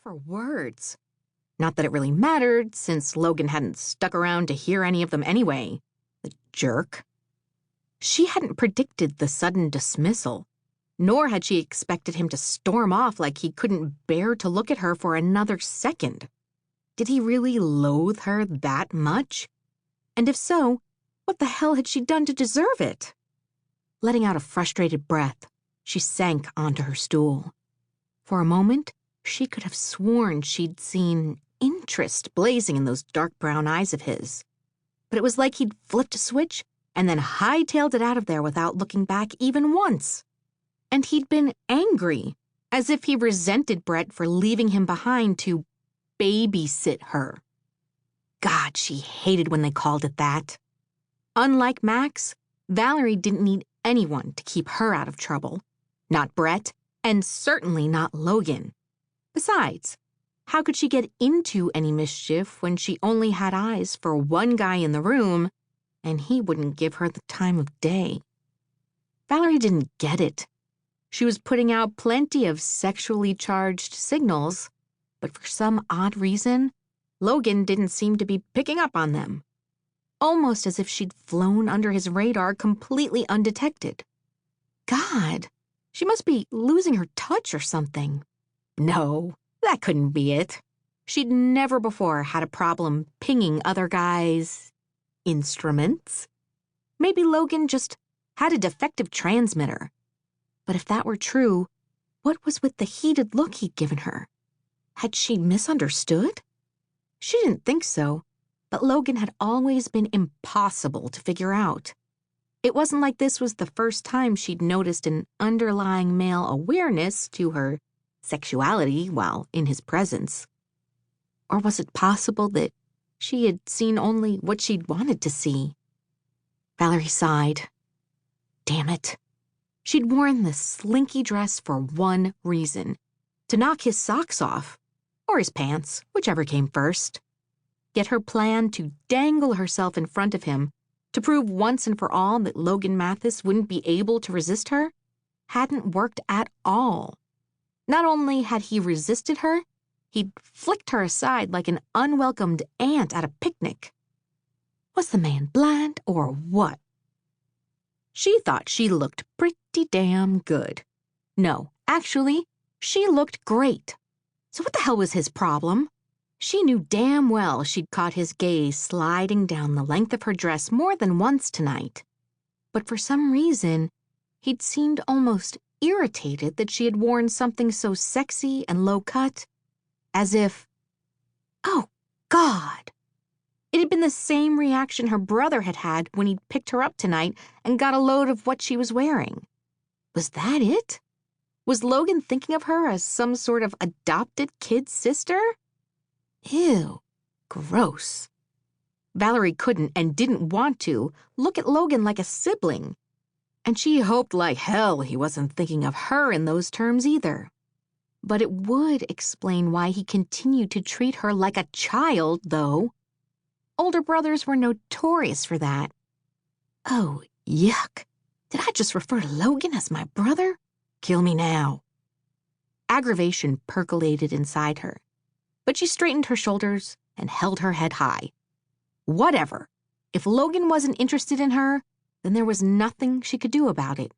for words. Not that it really mattered, since Logan hadn't stuck around to hear any of them anyway. The jerk. She hadn't predicted the sudden dismissal, nor had she expected him to storm off like he couldn't bear to look at her for another second. Did he really loathe her that much? And if so, what the hell had she done to deserve it? Letting out a frustrated breath, she sank onto her stool. For a moment, she could have sworn she'd seen interest blazing in those dark brown eyes of his. But it was like he'd flipped a switch and then hightailed it out of there without looking back even once. And he'd been angry, as if he resented Brett for leaving him behind to babysit her. God, she hated when they called it that. Unlike Max, Valerie didn't need anyone to keep her out of trouble. Not Brett, and certainly not Logan. Besides, how could she get into any mischief when she only had eyes for one guy in the room, and he wouldn't give her the time of day? Valerie didn't get it. She was putting out plenty of sexually charged signals, but for some odd reason, Logan didn't seem to be picking up on them. Almost as if she'd flown under his radar completely undetected. God, she must be losing her touch or something. No, that couldn't be it. She'd never before had a problem pinging other guys' instruments. Maybe Logan just had a defective transmitter. But if that were true, what was with the heated look he'd given her? Had she misunderstood? She didn't think so, but Logan had always been impossible to figure out. It wasn't like this was the first time she'd noticed an underlying male awareness to her sexuality while in his presence. Or was it possible that she had seen only what she'd wanted to see? Valerie sighed. Damn it. She'd worn the slinky dress for one reason, to knock his socks off, or his pants, whichever came first. Yet her plan to dangle herself in front of him, to prove once and for all that Logan Mathis wouldn't be able to resist her, hadn't worked at all. Not only had he resisted her, he'd flicked her aside like an unwelcomed ant at a picnic. Was the man blind or what? She thought she looked pretty damn good. No, actually, she looked great. So what the hell was his problem? She knew damn well she'd caught his gaze sliding down the length of her dress more than once tonight. But for some reason, he'd seemed almost irritated that she had worn something so sexy and low-cut, as if, oh, God! It had been the same reaction her brother had had when he'd picked her up tonight and got a load of what she was wearing. Was that it? Was Logan thinking of her as some sort of adopted kid sister? Ew, gross. Valerie couldn't and didn't want to look at Logan like a sibling, and she hoped like hell he wasn't thinking of her in those terms either. But it would explain why he continued to treat her like a child, though. Older brothers were notorious for that. Oh, yuck. Did I just refer to Logan as my brother? Kill me now. Aggravation percolated inside her, but she straightened her shoulders and held her head high. Whatever. If Logan wasn't interested in her, then there was nothing she could do about it.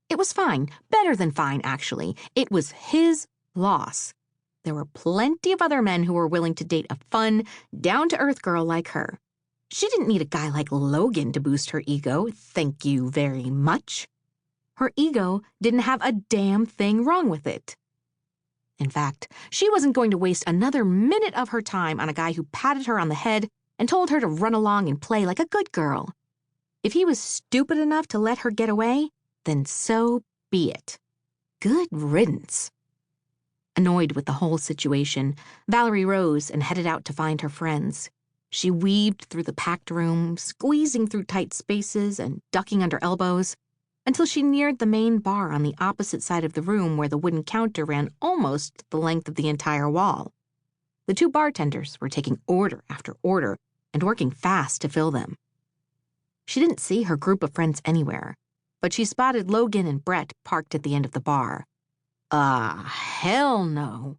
It was fine, better than fine, actually. It was his loss. There were plenty of other men who were willing to date a fun, down-to-earth girl like her. She didn't need a guy like Logan to boost her ego, thank you very much. Her ego didn't have a damn thing wrong with it. In fact, she wasn't going to waste another minute of her time on a guy who patted her on the head and told her to run along and play like a good girl. If he was stupid enough to let her get away, then so be it. Good riddance. Annoyed with the whole situation, Valerie rose and headed out to find her friends. She weaved through the packed room, squeezing through tight spaces and ducking under elbows, until she neared the main bar on the opposite side of the room where the wooden counter ran almost the length of the entire wall. The two bartenders were taking order after order and working fast to fill them. She didn't see her group of friends anywhere, but she spotted Logan and Brett parked at the end of the bar. Hell no.